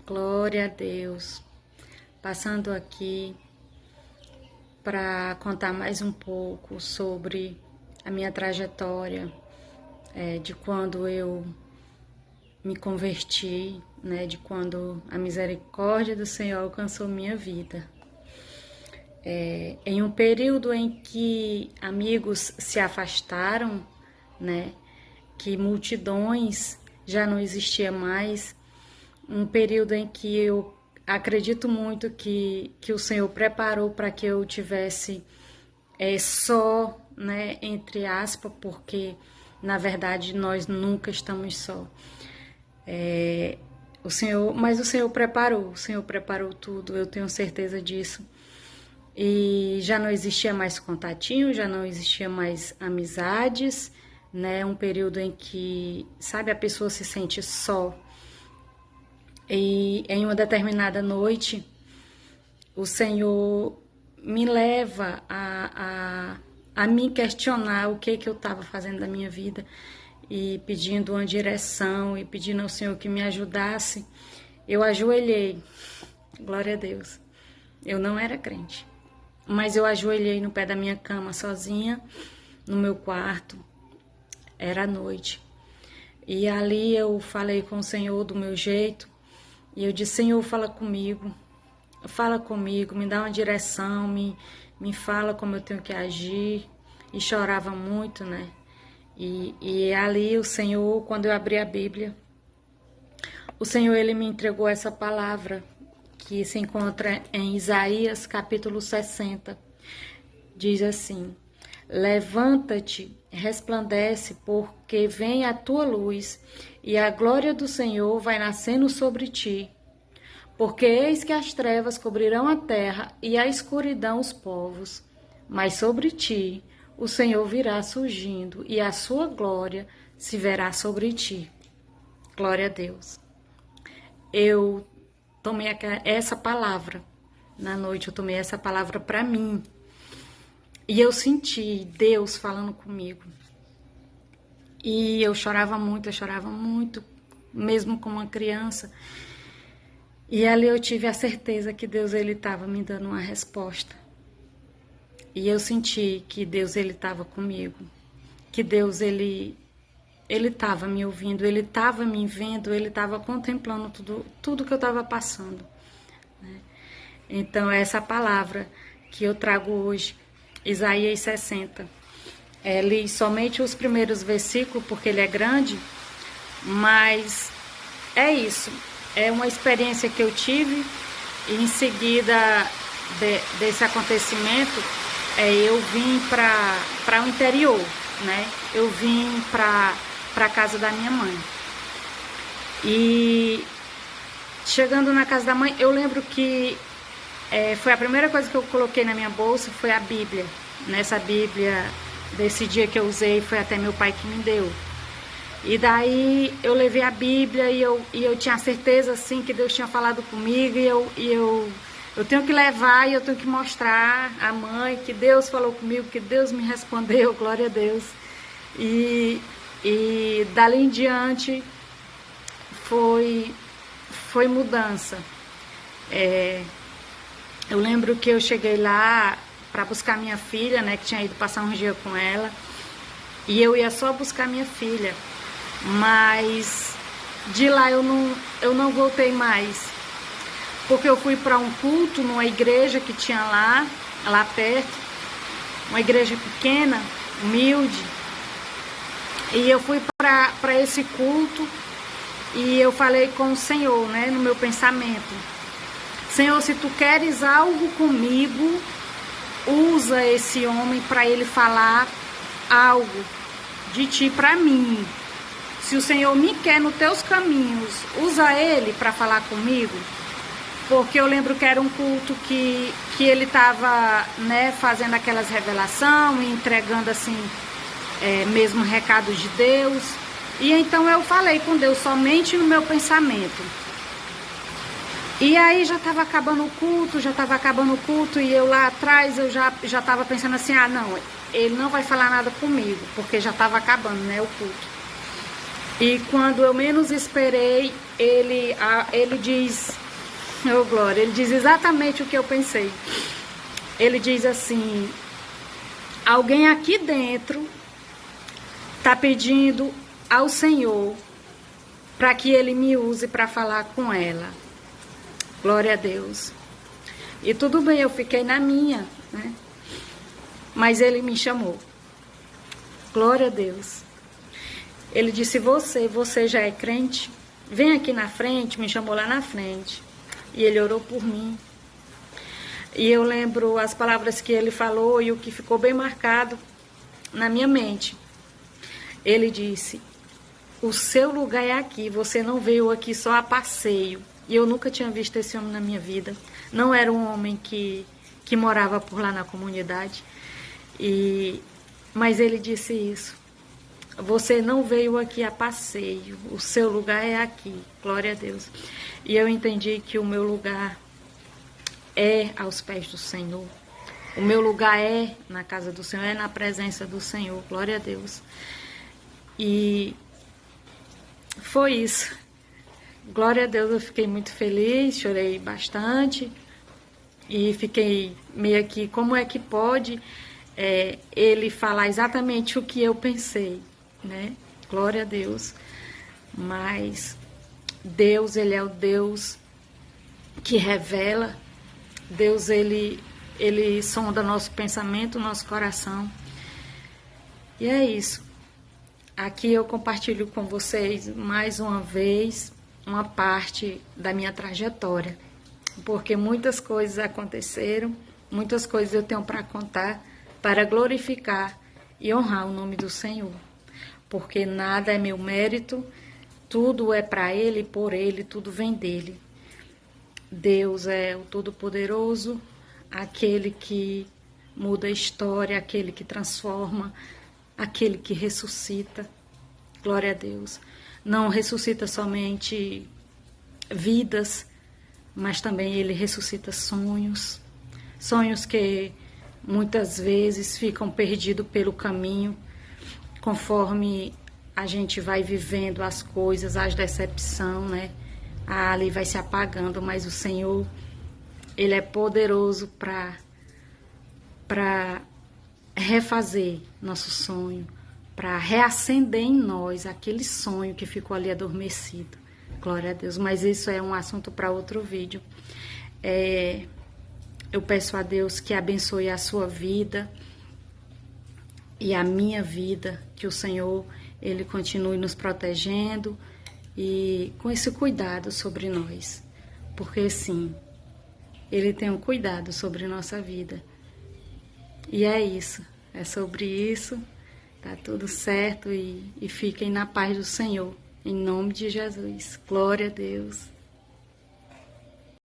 Glória a Deus. Passando aqui para contar mais um pouco sobre a minha trajetória, de quando eu me converti, né, de quando a misericórdia do Senhor alcançou minha vida. Em um período em que amigos se afastaram, né, que multidões já não existia mais, um período em que eu acredito muito que o Senhor preparou para que eu tivesse só, né, entre aspas, porque na verdade nós nunca estamos só. Mas o Senhor preparou tudo, eu tenho certeza disso. E já não existia mais contatinho, já não existia mais amizades, né? Um período em que, sabe, a pessoa se sente só. E em uma determinada noite, o Senhor me leva a me questionar o que eu estava fazendo da minha vida e pedindo uma direção e pedindo ao Senhor que me ajudasse. Eu ajoelhei, glória a Deus. Eu não era crente, mas eu ajoelhei no pé da minha cama sozinha, no meu quarto, era noite. E ali eu falei com o Senhor do meu jeito, e eu disse: Senhor, fala comigo, me dá uma direção, me fala como eu tenho que agir. E chorava muito, né? E ali o Senhor, quando eu abri a Bíblia, o Senhor, Ele me entregou essa palavra, que se encontra em Isaías capítulo 60. Diz assim: levanta-te, resplandece, porque vem a tua luz, e a glória do Senhor vai nascendo sobre ti. Porque eis que as trevas cobrirão a terra, e a escuridão os povos. Mas sobre ti o Senhor virá surgindo, e a sua glória se verá sobre ti. Glória a Deus. Eu tomei essa palavra, na noite eu tomei essa palavra para mim. E eu senti Deus falando comigo. E eu chorava muito, mesmo como uma criança. E ali eu tive a certeza que Deus, Ele estava me dando uma resposta. E eu senti que Deus, Ele estava comigo. Que Deus, Ele estava me ouvindo, Ele estava me vendo, Ele estava contemplando tudo que eu estava passando, né? Então, essa palavra que eu trago hoje, Isaías 60, li somente os primeiros versículos, porque ele é grande, mas é isso, é uma experiência que eu tive, e em seguida desse acontecimento, eu vim para o interior, né? Eu vim para a casa da minha mãe. E chegando na casa da mãe, eu lembro que foi a primeira coisa que eu coloquei na minha bolsa, foi a Bíblia. Nessa Bíblia, desse dia que eu usei, foi até meu pai que me deu. E daí eu levei a Bíblia e eu tinha certeza, assim, que Deus tinha falado comigo, e eu tenho que levar e eu tenho que mostrar à mãe que Deus falou comigo, que Deus me respondeu, glória a Deus. E dali em diante foi mudança. Eu lembro que eu cheguei lá para buscar minha filha, né, que tinha ido passar um dia com ela, e eu ia só buscar minha filha, mas de lá eu não voltei mais, porque eu fui para um culto numa igreja que tinha lá perto, uma igreja pequena, humilde, e eu fui para esse culto e eu falei com o Senhor, né, no meu pensamento: Senhor, se tu queres algo comigo, usa esse homem para ele falar algo de ti para mim. Se o Senhor me quer nos teus caminhos, usa ele para falar comigo. Porque eu lembro que era um culto que ele estava, né, fazendo aquelas revelações, entregando assim, mesmo recados de Deus. E então eu falei com Deus somente no meu pensamento. E aí já estava acabando o culto, e eu lá atrás eu já estava pensando assim: ah, não, ele não vai falar nada comigo, porque já estava acabando, né, o culto. E quando eu menos esperei, ele diz, oh glória, ele diz exatamente o que eu pensei. Ele diz assim: alguém aqui dentro está pedindo ao Senhor para que Ele me use para falar com ela. Glória a Deus. E tudo bem, eu fiquei na minha, né? Mas Ele me chamou. Glória a Deus. Ele disse: você já é crente? Vem aqui na frente, me chamou lá na frente. E Ele orou por mim. E eu lembro as palavras que Ele falou e o que ficou bem marcado na minha mente. Ele disse: o seu lugar é aqui, você não veio aqui só a passeio. E eu nunca tinha visto esse homem na minha vida. Não era um homem que morava por lá na comunidade. Mas ele disse isso: você não veio aqui a passeio, o seu lugar é aqui, glória a Deus. E eu entendi que o meu lugar é aos pés do Senhor. O meu lugar é na casa do Senhor, é na presença do Senhor, glória a Deus. E foi isso. Glória a Deus, eu fiquei muito feliz, chorei bastante. E fiquei meio que, como é que pode ele falar exatamente o que eu pensei, né? Glória a Deus. Mas Deus, Ele é o Deus que revela. Deus, Ele sonda nosso pensamento, nosso coração. E é isso. Aqui eu compartilho com vocês mais uma vez uma parte da minha trajetória, porque muitas coisas aconteceram, muitas coisas eu tenho para contar, para glorificar e honrar o nome do Senhor, porque nada é meu mérito, tudo é para Ele, por Ele, tudo vem dEle. Deus é o Todo-Poderoso, aquele que muda a história, aquele que transforma, aquele que ressuscita. Glória a Deus. Não ressuscita somente vidas, mas também Ele ressuscita sonhos. Sonhos que muitas vezes ficam perdidos pelo caminho, conforme a gente vai vivendo as coisas, as decepções, né? Ali vai se apagando, mas o Senhor, Ele é poderoso para refazer nosso sonho, para reacender em nós aquele sonho que ficou ali adormecido. Glória a Deus. Mas isso é um assunto para outro vídeo. Eu peço a Deus que abençoe a sua vida e a minha vida, que o Senhor, Ele continue nos protegendo e com esse cuidado sobre nós. Porque sim, Ele tem um cuidado sobre nossa vida. E é isso, é sobre isso. Tá tudo certo e fiquem na paz do Senhor, em nome de Jesus. Glória a Deus.